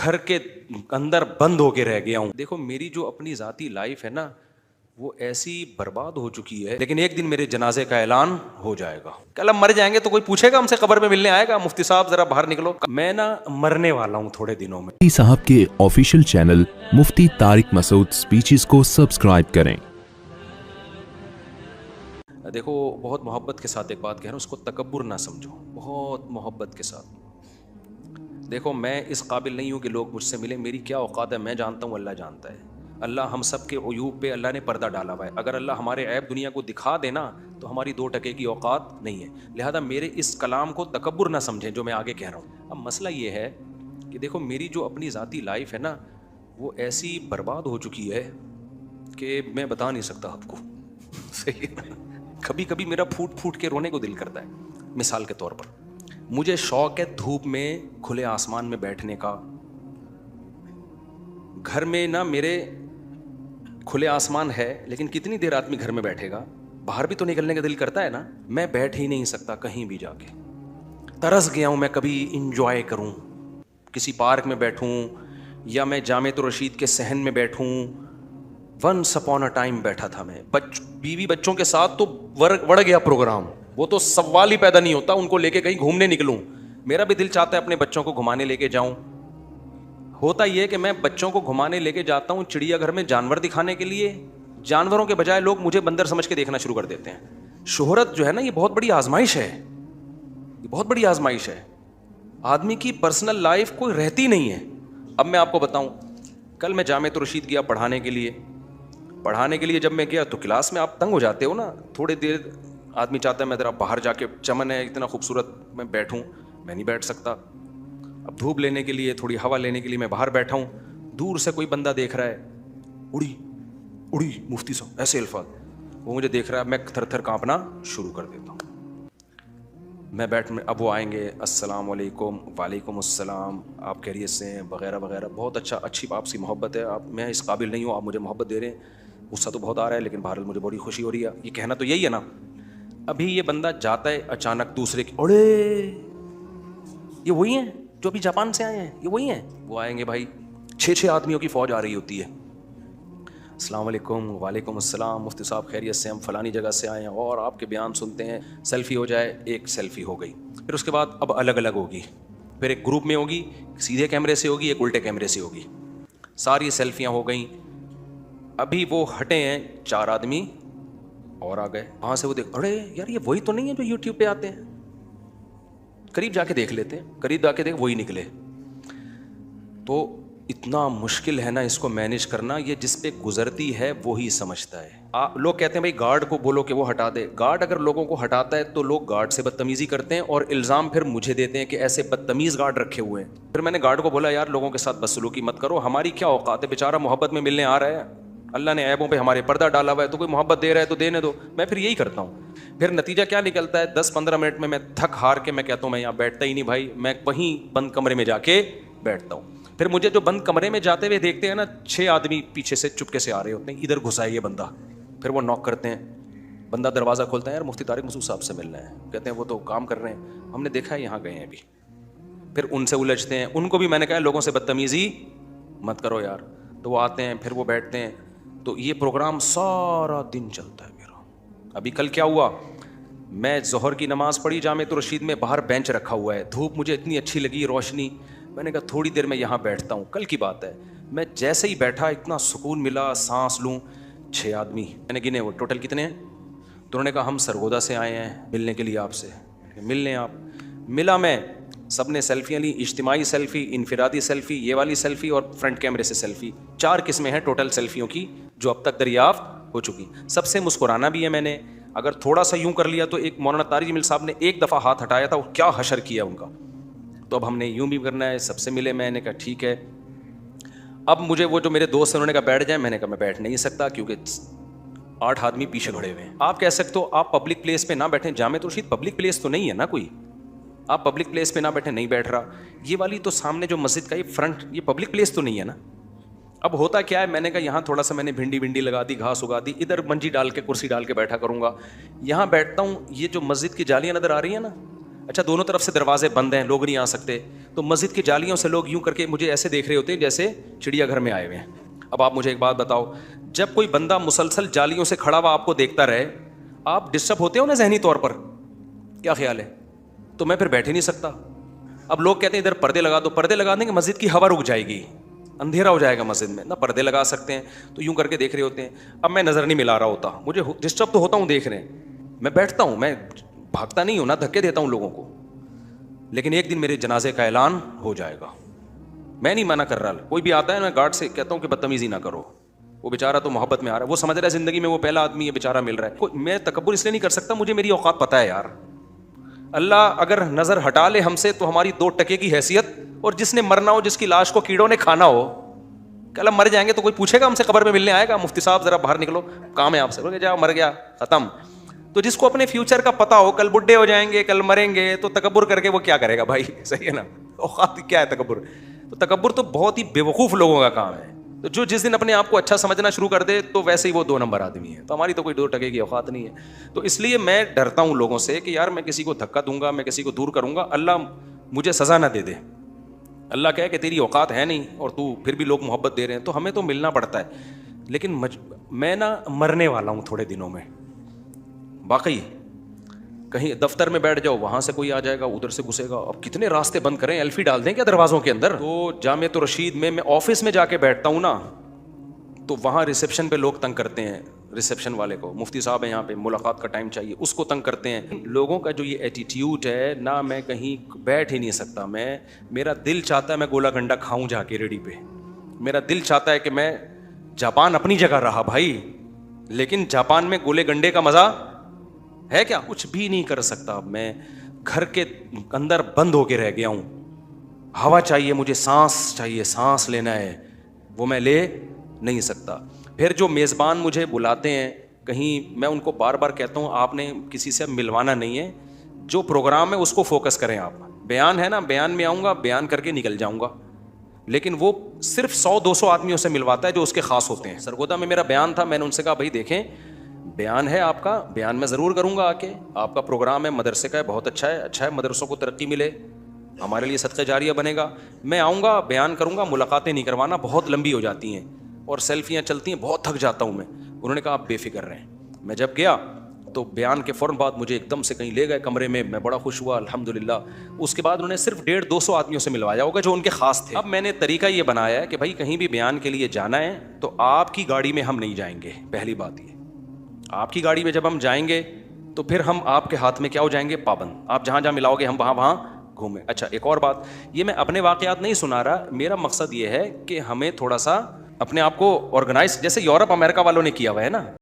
گھر کے اندر بند ہو کے رہ گیا ہوں. دیکھو میری جو اپنی ذاتی لائف ہے نا وہ ایسی برباد ہو چکی ہے, لیکن ایک دن میرے جنازے کا اعلان ہو جائے گا. کل ہم مر جائیں گے تو کوئی پوچھے گا ہم سے, قبر میں ملنے آئے گا مفتی صاحب ذرا باہر نکلو. میں نا مرنے والا ہوں تھوڑے دنوں میں. مفتی صاحب کے آفیشیل چینل مفتی طارق مسعود سپیچز کو سبسکرائب کریں. دیکھو بہت محبت کے ساتھ ایک بات کہہ رہا ہوں, اس کو تکبر نہ سمجھو, بہت محبت کے ساتھ. دیکھو میں اس قابل نہیں ہوں کہ لوگ مجھ سے ملیں, میری کیا اوقات ہے میں جانتا ہوں, اللہ جانتا ہے. اللہ ہم سب کے عیوب پہ اللہ نے پردہ ڈالا ہوا ہے. اگر اللہ ہمارے عیب دنیا کو دکھا دینا تو ہماری 2% کی اوقات نہیں ہے. لہذا میرے اس کلام کو تکبر نہ سمجھیں جو میں آگے کہہ رہا ہوں. اب مسئلہ یہ ہے کہ دیکھو میری جو اپنی ذاتی لائف ہے نا وہ ایسی برباد ہو چکی ہے کہ میں بتا نہیں سکتا آپ کو. صحیح ہے, کبھی کبھی میرا پھوٹ پھوٹ کے رونے کو دل کرتا ہے. مثال کے طور پر مجھے شوق ہے دھوپ میں کھلے آسمان میں بیٹھنے کا. گھر میں نا میرے کھلے آسمان ہے لیکن کتنی دیر آدمی گھر میں بیٹھے گا, باہر بھی تو نکلنے کا دل کرتا ہے نا. میں بیٹھ ہی نہیں سکتا کہیں بھی جا کے. ترس گیا ہوں میں کبھی انجوائے کروں, کسی پارک میں بیٹھوں یا میں جامع رشید کے صحن میں بیٹھوں. ونس اپون اے ٹائم بیٹھا تھا میں بیوی بچوں کے ساتھ, تو وڑ گیا پروگرام. وہ تو سوال ہی پیدا نہیں ہوتا ان کو لے کے کہیں گھومنے نکلوں. میرا بھی دل چاہتا ہے اپنے بچوں کو گھمانے لے کے جاؤں. ہوتا یہ کہ میں بچوں کو گھمانے لے کے جاتا ہوں چڑیا گھر میں جانور دکھانے کے لیے, جانوروں کے بجائے لوگ مجھے بندر سمجھ کے دیکھنا شروع کر دیتے ہیں. شہرت جو ہے نا یہ بہت بڑی آزمائش ہے, یہ بہت بڑی آزمائش ہے. آدمی کی پرسنل لائف کوئی رہتی نہیں ہے. اب میں آپ کو بتاؤں, کل میں جامع رشید گیا پڑھانے کے لیے جب میں گیا تو کلاس میں آپ تنگ ہو جاتے ہو نا, تھوڑی دیر آدمی چاہتا ہے میں ذرا باہر جا کے, چمن ہے اتنا خوبصورت میں بیٹھوں, میں نہیں بیٹھ سکتا. اب دھوپ لینے کے لیے تھوڑی ہوا لینے کے لیے میں باہر بیٹھا ہوں. دور سے کوئی بندہ دیکھ رہا ہے, اڑی مفتی صاحب ایسے الفاظ, وہ مجھے دیکھ رہا ہے, میں تھر تھر کانپنا شروع کر دیتا ہوں. میں اب وہ آئیں گے, السلام علیکم, وعلیکم السلام, آپ خیریت سے ہیں وغیرہ وغیرہ. بہت اچھی آپ سی محبت ہے, میں اس قابل نہیں ہوں, آپ مجھے محبت دے رہے ہیں. غصہ تو بہت آ رہا ہے لیکن بہرحال مجھے بڑی خوشی ہو رہی ہے. یہ کہنا تو یہی ہے نا. ابھی یہ بندہ جاتا ہے اچانک دوسرے کی, اڑے یہ وہی ہیں جو ابھی جاپان سے آئے ہیں, یہ وہی ہیں. وہ آئیں گے بھائی, 6 آدمیوں کی فوج آ رہی ہوتی ہے. السلام علیکم, وعلیکم السلام, مفتی صاحب خیریت سے, ہم فلانی جگہ سے آئے ہیں اور آپ کے بیان سنتے ہیں. سیلفی ہو جائے, ایک سیلفی ہو گئی. پھر اس کے بعد اب الگ الگ ہوگی, پھر ایک گروپ میں ہوگی, سیدھے کیمرے سے ہوگی, ایک الٹے کیمرے سے ہوگی. ساری سیلفیاں ہو گئیں. ابھی وہ ہٹے ہیں 4 آدمی اور آ گئے. وہاں سے وہ دیکھ, ارے یار یہ وہی تو نہیں ہے جو یوٹیوب پہ آتے ہیں. قریب جا کے دیکھ لیتے ہیں, قریب جا کے دیکھ وہی نکلے. تو اتنا مشکل ہے نا اس کو مینیج کرنا, یہ جس پہ گزرتی ہے وہی سمجھتا ہے. لوگ کہتے ہیں بھائی گارڈ کو بولو کہ وہ ہٹا دے. گارڈ اگر لوگوں کو ہٹاتا ہے تو لوگ گارڈ سے بدتمیزی کرتے ہیں اور الزام پھر مجھے دیتے ہیں کہ ایسے بدتمیز گارڈ رکھے ہوئے ہیں. پھر میں نے گارڈ کو بولا یار لوگوں کے ساتھ بدسلوکی مت کرو, ہماری کیا اوقات ہے, بیچارہ محبت میں ملنے آ رہا ہے, اللہ نے عیبوں پہ ہمارے پردہ ڈالا ہوا ہے, تو کوئی محبت دے رہا ہے تو دینے دو. میں پھر یہی کرتا ہوں. پھر نتیجہ کیا نکلتا ہے, 10-15 منٹ میں تھک ہار کے میں کہتا ہوں میں یہاں بیٹھتا ہی نہیں بھائی, میں وہیں بند کمرے میں جا کے بیٹھتا ہوں. پھر مجھے جو بند کمرے میں جاتے ہوئے دیکھتے ہیں نا, 6 آدمی پیچھے سے چپکے سے آ رہے ہوتے ہیں, ادھر گھسا ہے یہ بندہ. پھر وہ نوک کرتے ہیں, بندہ دروازہ کھولتا ہے, یار مفتی طارق مسعود صاحب سے ملنا ہے. کہتے ہیں وہ تو کام کر رہے ہیں, ہم نے دیکھا ہے یہاں گئے ہیں ابھی. پھر ان سے الجھتے ہیں, ان کو بھی میں نے کہا لوگوں سے بدتمیزی مت کرو یار. تو وہ آتے ہیں, پھر وہ بیٹھتے ہیں. تو یہ پروگرام سارا دن چلتا ہے میرا. ابھی کل کیا ہوا, میں ظہر کی نماز پڑھی جامع رشید میں, باہر بینچ رکھا ہوا ہے, دھوپ مجھے اتنی اچھی لگی, روشنی, میں نے کہا تھوڑی دیر میں یہاں بیٹھتا ہوں. کل کی بات ہے, میں جیسے ہی بیٹھا اتنا سکون ملا, سانس لوں. 6 آدمی میں نے گنے, وہ ٹوٹل کتنے ہیں. تو انہوں نے کہا ہم سرگودا سے آئے ہیں ملنے کے لیے آپ سے. مل لیں آپ. ملا میں, سب نے سیلفیاں لی, اجتماعی سیلفی, انفرادی سیلفی, یہ والی سیلفی اور فرنٹ کیمرے سے سیلفی. 4 قسمیں ہیں ٹوٹل سیلفیوں کی جو اب تک دریافت ہو چکی. سب سے مسکرانا بھی ہے میں نے. اگر تھوڑا سا یوں کر لیا تو ایک مولانا طارق جمیل صاحب نے ایک دفعہ ہاتھ ہٹایا تھا, وہ کیا حشر کیا ان کا. تو اب ہم نے یوں بھی کرنا ہے, سب سے ملے. میں نے کہا ٹھیک ہے. اب مجھے وہ جو میرے دوست ہیں انہوں نے کہا بیٹھ جائیں, میں نے کہا میں بیٹھ نہیں سکتا کیونکہ 8 آدمی پیچھے کھڑے ہوئے ہیں. آپ کہہ سکتے ہو آپ پبلک پلیس پہ نہ بیٹھیں, جامع رشید پبلک پلیس تو نہیں ہے نا کوئی, آپ پبلک پلیس پہ نہ بیٹھیں. نہیں بیٹھ رہا. یہ والی تو سامنے جو مسجد کا یہ فرنٹ, یہ پبلک پلیس تو نہیں ہے نا. اب ہوتا کیا ہے, میں نے کہا یہاں تھوڑا سا میں نے بھنڈی لگا دی, گھاس اگا دی, ادھر منجی ڈال کے کرسی ڈال کے بیٹھا کروں گا. یہاں بیٹھتا ہوں, یہ جو مسجد کی جالیاں نظر آ رہی ہیں نا, اچھا دونوں طرف سے دروازے بند ہیں, لوگ نہیں آ سکتے, تو مسجد کی جالیوں سے لوگ یوں کر کے مجھے ایسے دیکھ رہے ہوتے ہیں جیسے چڑیا گھر میں آئے ہوئے ہیں. اب آپ مجھے ایک بات بتاؤ, جب کوئی بندہ مسلسل جالیوں سے کھڑا ہوا آپ کو دیکھتا رہے, آپ ڈسٹرب ہوتے ہو نا ذہنی طور پر, کیا خیال ہے؟ تو میں پھر بیٹھ ہی نہیں سکتا. اب لوگ کہتے ہیں ادھر پردے لگا دو, پردے لگا دیں گے مسجد کی ہوا رک جائے گی, اندھیرا ہو جائے گا مسجد میں, نہ پردے لگا سکتے ہیں, تو یوں کر کے دیکھ رہے ہوتے ہیں. اب میں نظر نہیں ملا رہا ہوتا, مجھے ڈسٹرب تو ہوتا ہوں دیکھ رہے ہیں, میں بیٹھتا ہوں, میں بھاگتا نہیں ہوں, نہ دھکے دیتا ہوں لوگوں کو, لیکن ایک دن میرے جنازے کا اعلان ہو جائے گا. میں نہیں منع کر رہا, کوئی بھی آتا ہے میں گارڈ سے کہتا ہوں کہ بدتمیزی نہ کرو, وہ بیچارہ تو محبت میں آ رہا ہے, وہ سمجھ رہا ہے زندگی میں وہ پہلا آدمی ہے بیچارہ مل رہا ہے. میں تکبر اس لیے نہیں کر سکتا, مجھے میری اوقات پتہ ہے یار. اللہ اگر نظر ہٹا لے ہم سے تو ہماری 2 ٹکے کی حیثیت, اور جس نے مرنا ہو, جس کی لاش کو کیڑوں نے کھانا ہو, کل ہم مر جائیں گے تو کوئی پوچھے گا ہم سے, قبر میں ملنے آئے گا مفتی صاحب ذرا باہر نکلو, کام ہے آپ سے, جاؤ مر گیا ختم. تو جس کو اپنے فیوچر کا پتا ہو, کل بڈھے ہو جائیں گے, کل مریں گے, تو تکبر کر کے وہ کیا کرے گا بھائی, صحیح ہے نا؟ اوقات کیا ہے تکبر؟ تو تکبر تو بہت ہی بے وقوف لوگوں کا کام ہے. تو جو جس دن اپنے آپ کو اچھا سمجھنا شروع کر دے تو ویسے ہی وہ 2 نمبر آدمی ہے. تو ہماری تو کوئی 2 ٹکے کی اوقات نہیں ہے. تو اس لیے میں ڈرتا ہوں لوگوں سے کہ یار میں کسی کو دھکا دوں گا, میں کسی کو دور کروں گا, اللہ مجھے سزا نہ دے دے. اللہ کہے کہ تیری اوقات ہے نہیں اور تو پھر بھی لوگ محبت دے رہے ہیں, تو ہمیں تو ملنا پڑتا ہے. لیکن میں نا مرنے والا ہوں تھوڑے دنوں میں واقعی. کہیں دفتر میں بیٹھ جاؤ, وہاں سے کوئی آ جائے گا, ادھر سے گھسے گا. اب کتنے راستے بند کریں, ایلفی ڈال دیں کیا دروازوں کے اندر؟ تو جامعۃ الرشید میں آفس میں جا کے بیٹھتا ہوں نا, تو وہاں ریسیپشن پہ لوگ تنگ کرتے ہیں, ریسیپشن والے کو, مفتی صاحب ہیں یہاں پہ, ملاقات کا ٹائم چاہیے, اس کو تنگ کرتے ہیں. لوگوں کا جو یہ ایٹیٹیوڈ ہے نا, میں کہیں بیٹھ ہی نہیں سکتا. میرا دل چاہتا ہے میں گولا گنڈا کھاؤں جا کے ریڑھی پہ, میرا دل چاہتا ہے کہ میں, جاپان اپنی جگہ رہا بھائی, لیکن جاپان میں گولے گنڈے کا مزہ ہے کیا؟ کچھ بھی نہیں کر سکتا. میں گھر کے اندر بند ہو کے رہ گیا ہوں. ہوا چاہیے مجھے, سانس چاہیے, سانس لینا ہے, وہ میں لے نہیں سکتا. پھر جو میزبان مجھے بلاتے ہیں کہیں, میں ان کو بار بار کہتا ہوں آپ نے کسی سے ملوانا نہیں ہے, جو پروگرام ہے اس کو فوکس کریں. آپ بیان ہے نا, بیان میں آؤں گا, بیان کر کے نکل جاؤں گا, لیکن وہ صرف 100-200 آدمیوں سے ملواتا ہے جو اس کے خاص ہوتے ہیں. سرگودا میں میرا بیان تھا, میں نے ان سے کہا بھائی دیکھیں بیان ہے آپ کا, بیان میں ضرور کروں گا آ کے, آپ کا پروگرام ہے مدرسے کا ہے, بہت اچھا ہے, مدرسوں کو ترقی ملے, ہمارے لیے صدقہ جاریہ بنے گا. میں آؤں گا, بیان کروں گا, ملاقاتیں نہیں کروانا, بہت لمبی ہو جاتی ہیں اور سیلفیاں چلتی ہیں, بہت تھک جاتا ہوں میں. انہوں نے کہا آپ بے فکر رہیں. میں جب گیا تو بیان کے فوراً بعد مجھے ایک دم سے کہیں لے گئے کمرے میں, میں بڑا خوش ہوا الحمدللہ. اس کے بعد انہوں نے صرف 150-200 آدمیوں سے ملوایا ہوگا جو ان کے خاص تھے. اب میں نے طریقہ یہ بنایا ہے کہ بھائی کہیں بھی بیان کے لیے جانا ہے تو آپ کی گاڑی میں ہم نہیں جائیں گے. پہلی بات یہ, آپ کی گاڑی میں جب ہم جائیں گے تو پھر ہم آپ کے ہاتھ میں کیا ہو جائیں گے, پابند. آپ جہاں جہاں ملاؤ گے ہم وہاں گھومیں. اچھا ایک اور بات, یہ میں اپنے واقعات نہیں سنا رہا, میرا مقصد یہ ہے کہ ہمیں تھوڑا سا اپنے آپ کو آرگنائز, جیسے یورپ امریکہ والوں نے کیا ہوا ہے نا,